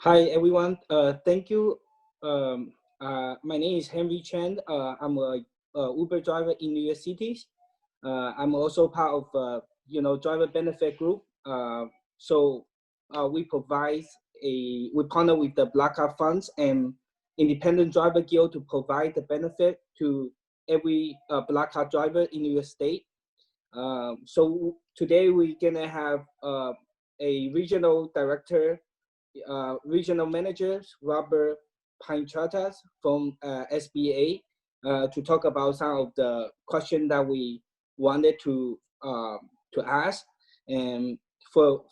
Hi, everyone. Thank you. My name is Henry Chen. I'm a Uber driver in New York City. I'm also part of driver benefit group. We partner with the Black Card Funds and Independent Driver Guild to provide the benefit to every Black Card driver in New York State. So today we're gonna have a regional director, regional managers, Robert Piechota from SBA, to talk about some of the questions that we wanted to ask, and for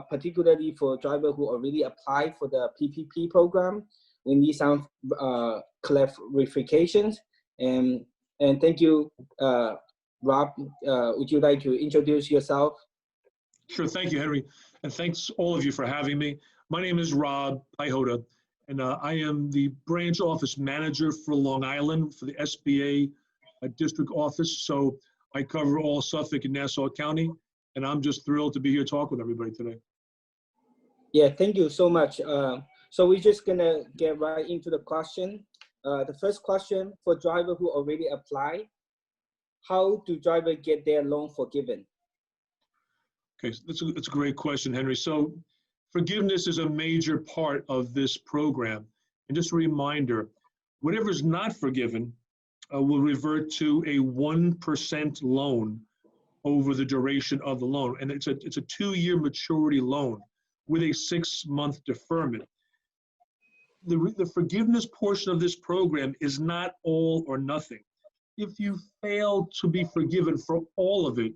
particularly for drivers who already applied for the PPP program, we need some clarifications. And thank you, Rob. Would you like to introduce yourself? Sure, thank you, Henry, and thanks all of you for having me. My name is Rob Piechota, and I am the branch office manager for Long Island for the SBA district office. So I cover all Suffolk and Nassau County, and I'm just thrilled to be here talking with everybody today. Yeah, thank you so much. So we're just gonna get right into the question. The first question for drivers who already applied: how do drivers get their loan forgiven? Okay, so that's a great question, Henry. So forgiveness is a major part of this program. And just a reminder, whatever is not forgiven will revert to a 1% loan over the duration of the loan. And it's a 2-year maturity loan with a 6-month deferment. The forgiveness portion of this program is not all or nothing. If you fail to be forgiven for all of it,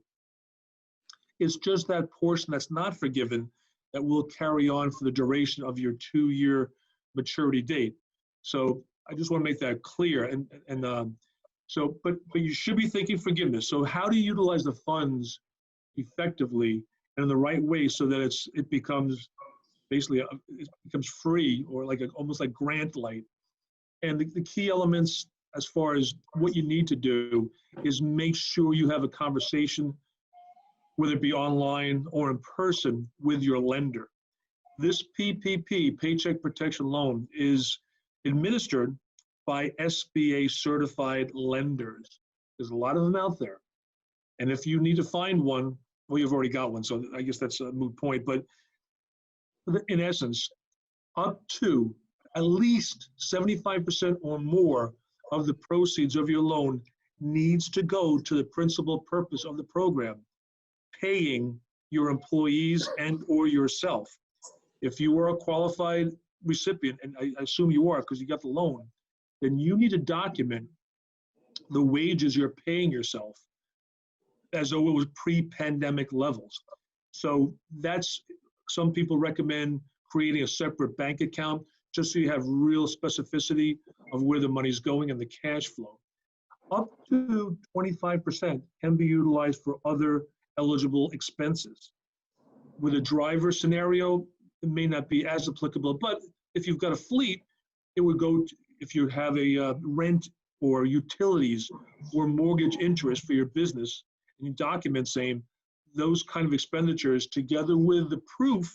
it's just that portion that's not forgiven that will carry on for the duration of your 2-year maturity date. So I just want to make that clear. But you should be thinking forgiveness. So how do you utilize the funds effectively and in the right way so that it becomes basically it becomes free, or like almost like grant light? And the key elements as far as what you need to do is make sure you have a conversation, whether it be online or in person, with your lender. This PPP, Paycheck Protection Loan, is administered by SBA certified lenders. There's a lot of them out there. And if you need to find one, well, you've already got one, so I guess that's a moot point. But in essence, up to at least 75% or more of the proceeds of your loan needs to go to the principal purpose of the program: paying your employees and or yourself. If you are a qualified recipient, and I assume you are because you got the loan, then you need to document the wages you're paying yourself as though it was pre-pandemic levels. So some people recommend creating a separate bank account just so you have real specificity of where the money's going and the cash flow. Up to 25% can be utilized for other eligible expenses. With a driver scenario, it may not be as applicable, but if you've got a fleet, it would go to, if you have a rent or utilities or mortgage interest for your business, and you document saying those kind of expenditures together with the proof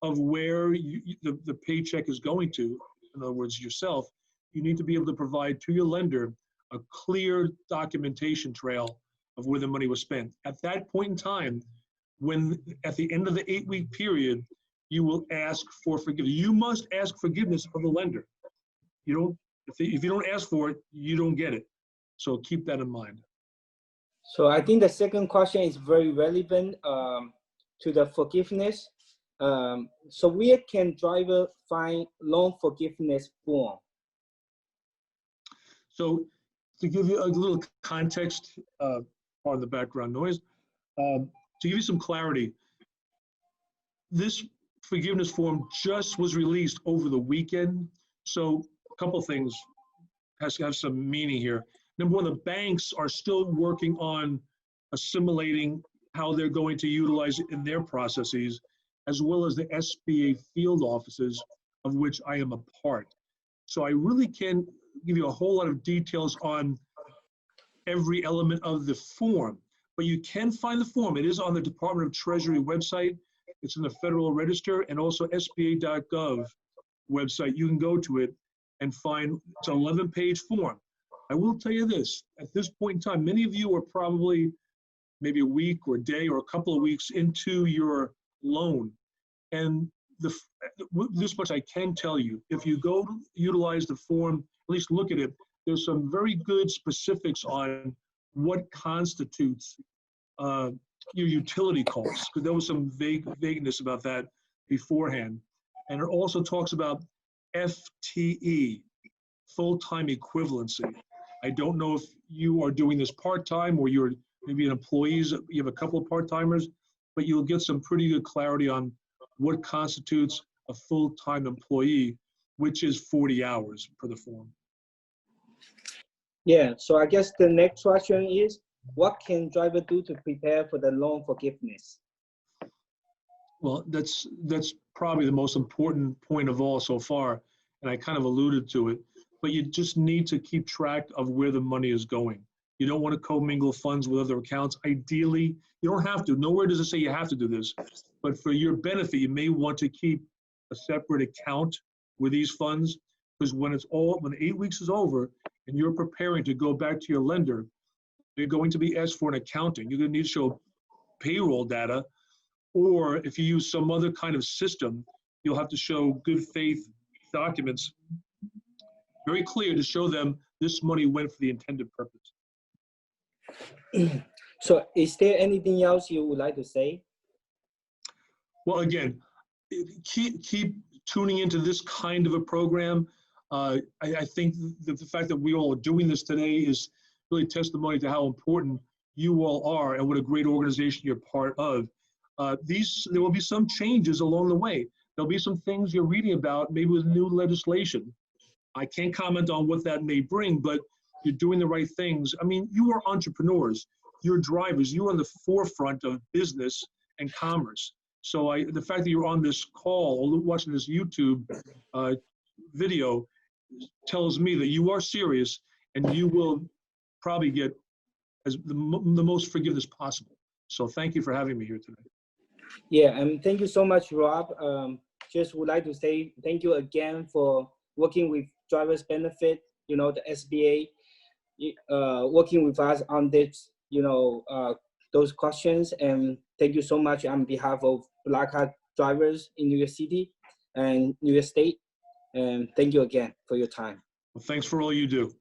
of where the paycheck is going to, in other words, yourself, you need to be able to provide to your lender a clear documentation trail of where the money was spent. At that point in time, when at the end of the 8-week period, you will ask for forgiveness. You must ask forgiveness of the lender. If you don't ask for it, you don't get it. So keep that in mind. So I think the second question is very relevant to the forgiveness. So where can driver find loan forgiveness form? So to give you a little context, on the background noise, to give you some clarity, this forgiveness form just was released over the weekend. So a couple things has to have some meaning here. Number one, the banks are still working on assimilating how they're going to utilize it in their processes, as well as the SBA field offices, of which I am a part. So I really can't give you a whole lot of details on every element of the form, but you can find the form. It is on the Department of Treasury website. It's in the Federal Register and also SBA.gov website. You can go to it and find, it's an 11-page form. I will tell you this, at this point in time, many of you are probably maybe a week or a day or a couple of weeks into your loan. And this much I can tell you, if you go to utilize the form, at least look at it, there's some very good specifics on what constitutes your utility costs, because there was some vagueness about that beforehand. And it also talks about FTE, full-time equivalency. I don't know if you are doing this part-time or you're maybe an employee, you have a couple of part-timers, but you'll get some pretty good clarity on what constitutes a full-time employee, which is 40 hours per the form. Yeah, so I guess the next question is, what can driver do to prepare for the loan forgiveness? Well, that's probably the most important point of all so far, and I kind of alluded to it, but you just need to keep track of where the money is going. You don't want to commingle funds with other accounts. Ideally, you don't have to. Nowhere does it say you have to do this, but for your benefit, you may want to keep a separate account with these funds, because when 8 weeks is over and you're preparing to go back to your lender, you're going to be asked for an accounting. You're going to need to show payroll data, or if you use some other kind of system, you'll have to show good faith documents, very clear to show them this money went for the intended purpose. So is there anything else you would like to say? Well, again, keep tuning into this kind of a program. I think the fact that we all are doing this today is really testimony to how important you all are and what a great organization you're part of. There will be some changes along the way. There'll be some things you're reading about, maybe with new legislation. I can't comment on what that may bring, but you're doing the right things. I mean, you are entrepreneurs, you're drivers, you're on the forefront of business and commerce. So the fact that you're on this call or watching this YouTube video tells me that you are serious and you will probably get the most forgiveness possible. So thank you for having me here today. Yeah, and thank you so much, Rob. Just would like to say thank you again for working with Drivers Benefit, the SBA, working with us on this, those questions. And thank you so much on behalf of Black Card drivers in New York City and New York State. And thank you again for your time. Well, thanks for all you do.